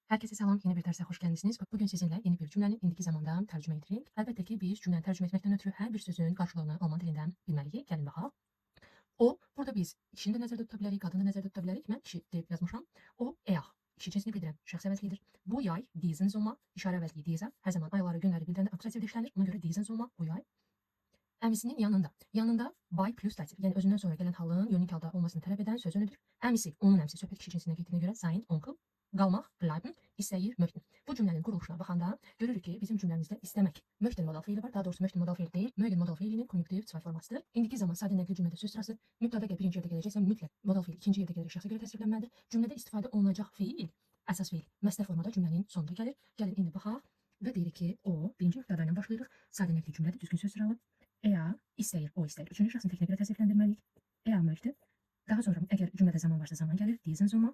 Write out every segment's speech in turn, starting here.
Herkese selam, yeni bir derse hoş geldiniz. Bugün sizinle yeni bir cümlenin indiki zamanda tərcümə edirik. Əlbəttə ki, biz cümləni tərcümə etməkdən ötürü hər bir sözün qarşılığını alman dilindən bilməliyik. Gəlin baxaq. O, burada biz kişini də nəzərdə tuta bilərik, qadını da nəzərdə tuta bilərik. Mən kişi deyib yazmışam. O, kişi cinsini bildirən şəxs əvəzliyidir. Bu yay, diesen Sommer, işarə əvəzliyi dieser. Hər zaman ayları, günləri bildirəndə akusativdə işlənir. Ona görə diesen Sommer, bu yay. Əmisinin yanında. Yanında by plus dativ, yəni özündən sonra gələn halın unik halda olmasını tələb edən söz önüdür. Əmisi, onun əmisi söhbət kişi cinsinə getdiyinə görə sein onkel, qalmaq, bleiben, istəyir, möchten. Bu cümlənin quruluşuna baxanda görürük ki, bizim cümləmizdə istəmək möchten modal feili var. Daha doğrusu möchten modal feil deyil, mögen modal feilinin konjunktiv 2 formasıdır. İndiki zaman sadə nəqli cümlədə söz sırası mübtəda əgər birinci yerdə gələcəksə, mütləq modal feil ikinci yerdə gələrək şəxsə görə təsvirlənməlidir. Cümlədə istifadə olunacaq feil, əsas feil, məsdər formada cümlənin sonunda gəlir. Gəlin indi baxaq və deyirik ki, o birinci mübtəda ilə başlayırıq. Sadə nəqli cümlədə düzgün söz sıralı. İstəyir, o istəyir. Üçüncü şəxsin təklinə görə təsvirləndirməliyik. Möchte. Daha sonra əgər cümlədə zaman varsa zaman gəlir. Diesen Sommer.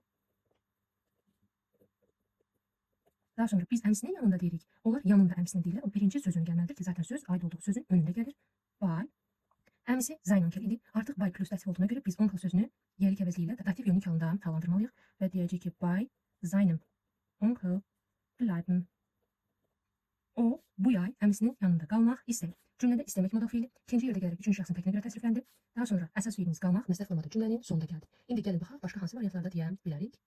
Daha sonra biz əmsinin yanında deyirik. Onlar yanında əmsini deyirlər. O birinci sözün gəlməlidir ki, zaten söz aid olduğu sözün önündə gəlir. By. Əmisi sein onkel idi. Artıq by plus dativ olduğuna görə biz onkel sözünü yerlik əvəzliyi ilə dativ yonik halında hallandırmalıyıq və deyəcəyik ki, by seinem onkel bleiben. O, bu yay əmisinin yanında qalmaq istəyir. Cümlədə istəmək modal feili ikinci yerdə gələrək üçüncü şəxsin təklinə görə təsvirləndi. Daha sonra əsas feilimiz qalmaq məsdər formada cümlənin sonunda gəldi. İndi gəlin baxaq başqa hansı variantlarda deyə bilərik.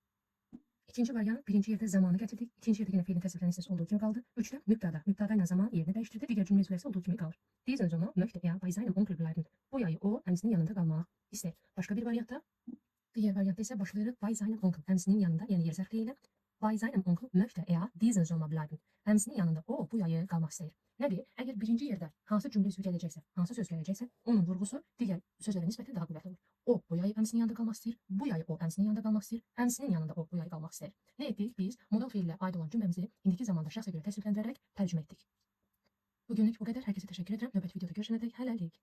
İkinci variant birinci yerdə zamanı gətirdik. İkinci yerdə yenə feilin təsvirlənən hissəsi olduğu kimi qaldı. Üçdə mübtəda. Mübtəda ilə zaman yerini dəyişdirdi. Digər cümlə üzvləri isə olduğu kimi qalır. Diesen Sommer möchte bei seinem Onkel bleiben. Bu yayı o əmisinin yanında qalmaq istəyir. Başqa bir variantda digər variantda isə başlayırıq bei seinem Onkel əmisinin yanında, yəni yer sərfliyi ilə. Bei seinem Onkel möchte diesen Sommer bleiben. Əmisinin yanında o bu yayı qalmaq istəyir. Nədir? Əgər birinci yerdə hansı cümlə üzvü gələcəksə, hansı söz gələcəksə, onun vurğusu digər sözlərə nisbətən daha qüvvətli olur. O bu yayı əmisinin yanında qalmaq istəyir, bu yayı o əmisinin yanında qalmaq istəyir, əmisinin yanında o bu yayı qalmaq istəyir. Nə etdik? Biz modal feillə aid olan cümləmizi indiki zamanda şəxsə görə təsvirləndirərək tərcümə etdik. Bugünlük bu qədər. Hər kəsə təşəkkür edirəm. Növbəti videoda görüşənədək hələlik.